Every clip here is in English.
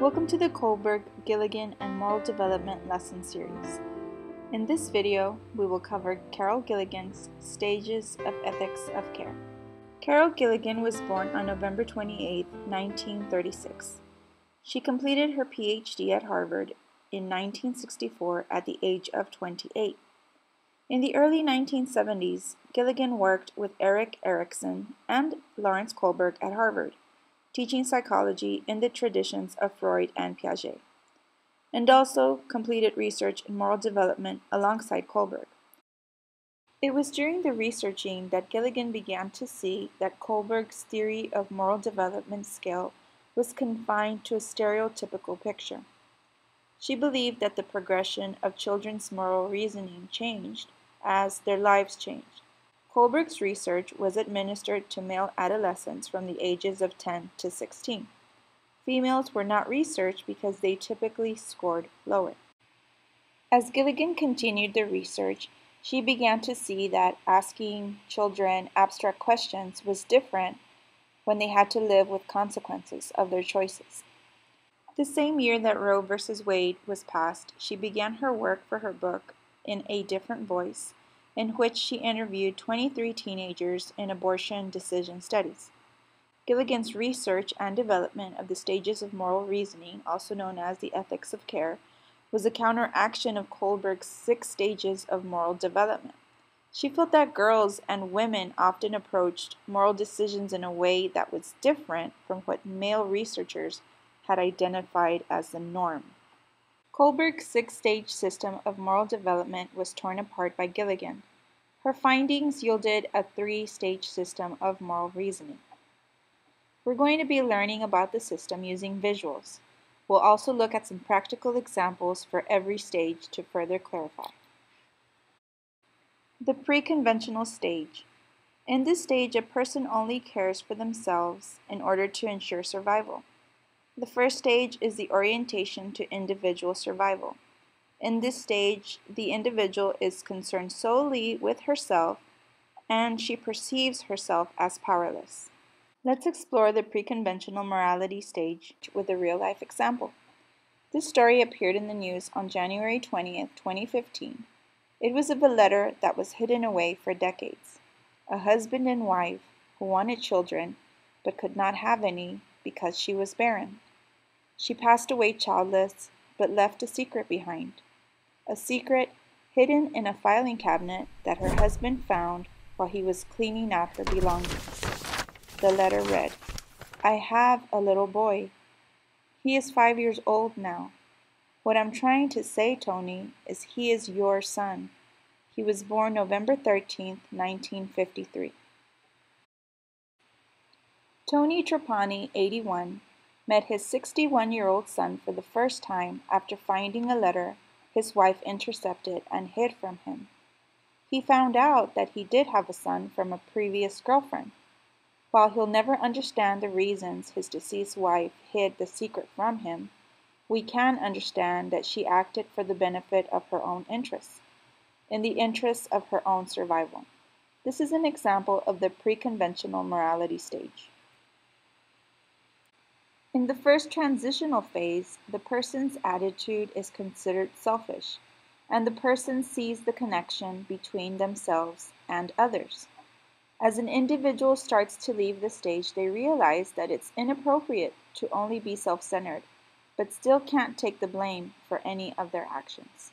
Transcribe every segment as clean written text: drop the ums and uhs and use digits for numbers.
Welcome to the Kohlberg, Gilligan, and Moral Development Lesson Series. In this video, we will cover Carol Gilligan's Stages of Ethics of Care. Carol Gilligan was born on November 28, 1936. She completed her PhD at Harvard in 1964 at the age of 28. In the early 1970s, Gilligan worked with Erik Erikson and Lawrence Kohlberg at Harvard, teaching psychology in the traditions of Freud and Piaget, and also completed research in moral development alongside Kohlberg. It was during the researching that Gilligan began to see that Kohlberg's theory of moral development scale was confined to a stereotypical picture. She believed that the progression of children's moral reasoning changed as their lives changed. Kohlberg's research was administered to male adolescents from the ages of 10 to 16. Females were not researched because they typically scored lower. As Gilligan continued the research, she began to see that asking children abstract questions was different when they had to live with consequences of their choices. The same year that Roe v. Wade was passed, she began her work for her book, In a Different Voice, in which she interviewed 23 teenagers in abortion decision studies. Gilligan's research and development of the stages of moral reasoning, also known as the ethics of care, was a counteraction of Kohlberg's 6 stages of moral development. She felt that girls and women often approached moral decisions in a way that was different from what male researchers had identified as the norm. Kohlberg's 6-stage system of moral development was torn apart by Gilligan. Her findings yielded a 3-stage system of moral reasoning. We're going to be learning about the system using visuals. We'll also look at some practical examples for every stage to further clarify. The pre-conventional stage. In this stage, a person only cares for themselves in order to ensure survival. The first stage is the orientation to individual survival. In this stage, the individual is concerned solely with herself, and she perceives herself as powerless. Let's explore the pre-conventional morality stage with a real-life example. This story appeared in the news on January 20th, 2015. It was of a letter that was hidden away for decades. A husband and wife who wanted children but could not have any because she was barren. She passed away childless but left a secret behind. A secret hidden in a filing cabinet that her husband found while he was cleaning out her belongings. The letter read, "I have a little boy. He is 5 years old now. What I'm trying to say, Tony, is he is your son. He was born November 13th, 1953. Tony Trapani, 81, met his 61-year-old son for the first time after finding a letter his wife intercepted and hid from him. He found out that he did have a son from a previous girlfriend. While he'll never understand the reasons his deceased wife hid the secret from him, we can understand that she acted for the benefit of her own interests, in the interests of her own survival. This is an example of the pre-conventional morality stage. In the first transitional phase, the person's attitude is considered selfish, and the person sees the connection between themselves and others. As an individual starts to leave the stage, they realize that it's inappropriate to only be self-centered, but still can't take the blame for any of their actions.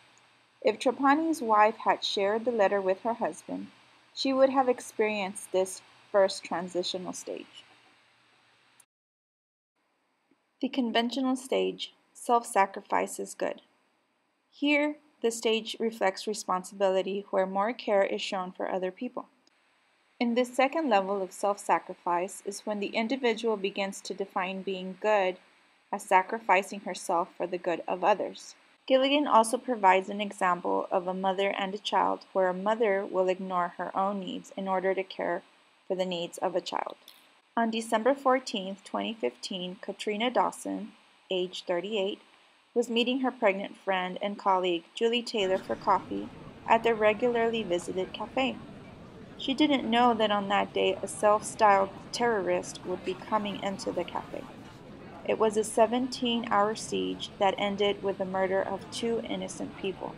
If Trapani's wife had shared the letter with her husband, she would have experienced this first transitional stage. The conventional stage, self-sacrifice is good. Here, the stage reflects responsibility where more care is shown for other people. In this second level of self-sacrifice is when the individual begins to define being good as sacrificing herself for the good of others. Gilligan also provides an example of a mother and a child where a mother will ignore her own needs in order to care for the needs of a child. On December 14, 2015, Katrina Dawson, age 38, was meeting her pregnant friend and colleague Julie Taylor for coffee at their regularly visited cafe. She didn't know that on that day a self-styled terrorist would be coming into the cafe. It was a 17-hour siege that ended with the murder of 2 innocent people,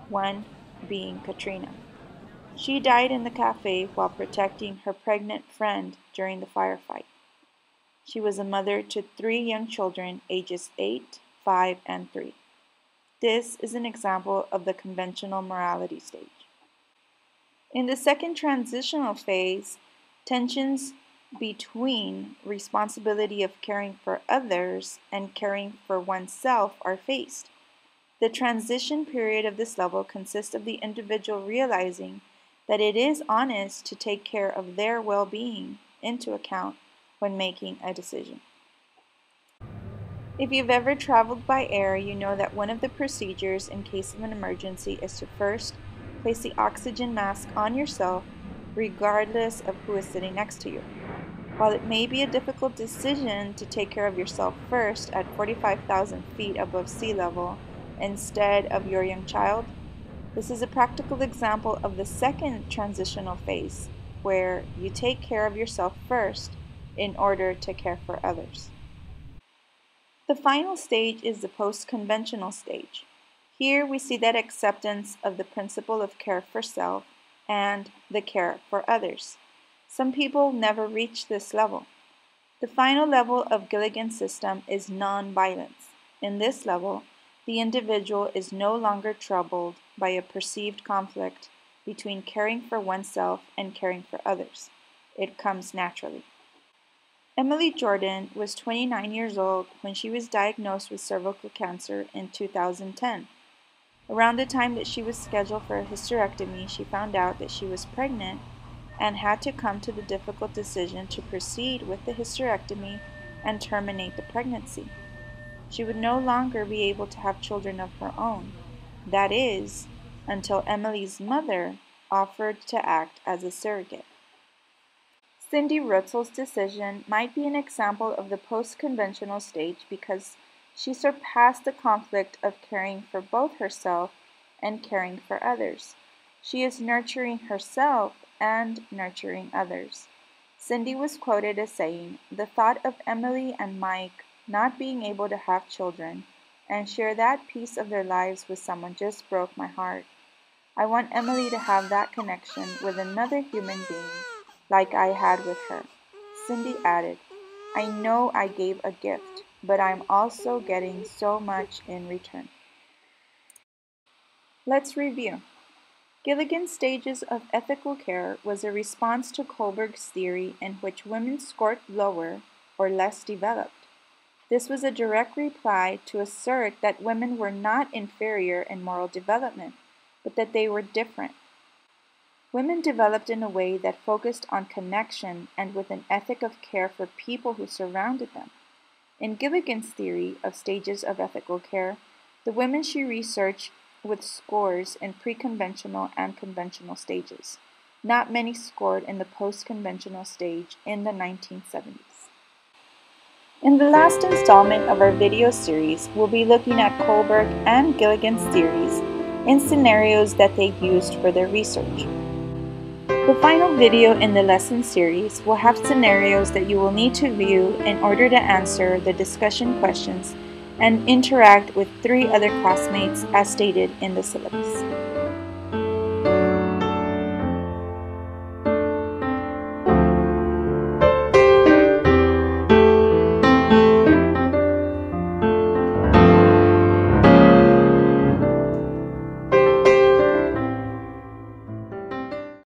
one being Katrina. She died in the cafe while protecting her pregnant friend during the firefight. She was a mother to 3 young children ages 8, 5, and 3. This is an example of the conventional morality stage. In the second transitional phase, tensions between responsibility of caring for others and caring for oneself are faced. The transition period of this level consists of the individual realizing that it is honest to take care of their well-being into account when making a decision. If you've ever traveled by air, you know that one of the procedures in case of an emergency is to first place the oxygen mask on yourself, regardless of who is sitting next to you. While it may be a difficult decision to take care of yourself first at 45,000 feet above sea level instead of your young child, this is a practical example of the second transitional phase, where you take care of yourself first in order to care for others. The final stage is the post-conventional stage. Here we see that acceptance of the principle of care for self and the care for others. Some people never reach this level. The final level of Gilligan's system is non-violence. In this level, the individual is no longer troubled by a perceived conflict between caring for oneself and caring for others. It comes naturally. Emily Jordan was 29 years old when she was diagnosed with cervical cancer in 2010. Around the time that she was scheduled for a hysterectomy, she found out that she was pregnant and had to come to the difficult decision to proceed with the hysterectomy and terminate the pregnancy. She would no longer be able to have children of her own. That is, until Emily's mother offered to act as a surrogate. Cindy Rutzel's decision might be an example of the post-conventional stage because she surpassed the conflict of caring for both herself and caring for others. She is nurturing herself and nurturing others. Cindy was quoted as saying, "The thought of Emily and Mike not being able to have children and share that piece of their lives with someone just broke my heart. I want Emily to have that connection with another human being like I had with her." Cindy added, "I know I gave a gift, but I'm also getting so much in return." Let's review. Gilligan's stages of ethical care was a response to Kohlberg's theory in which women scored lower or less developed. This was a direct reply to assert that women were not inferior in moral development, but that they were different. Women developed in a way that focused on connection and with an ethic of care for people who surrounded them. In Gilligan's theory of stages of ethical care, the women she researched with scores in pre-conventional and conventional stages. Not many scored in the post-conventional stage in the 1970s. In the last installment of our video series, we'll be looking at Kohlberg and Gilligan's theories in scenarios that they used for their research. The final video in the lesson series will have scenarios that you will need to view in order to answer the discussion questions and interact with 3 other classmates as stated in the syllabus.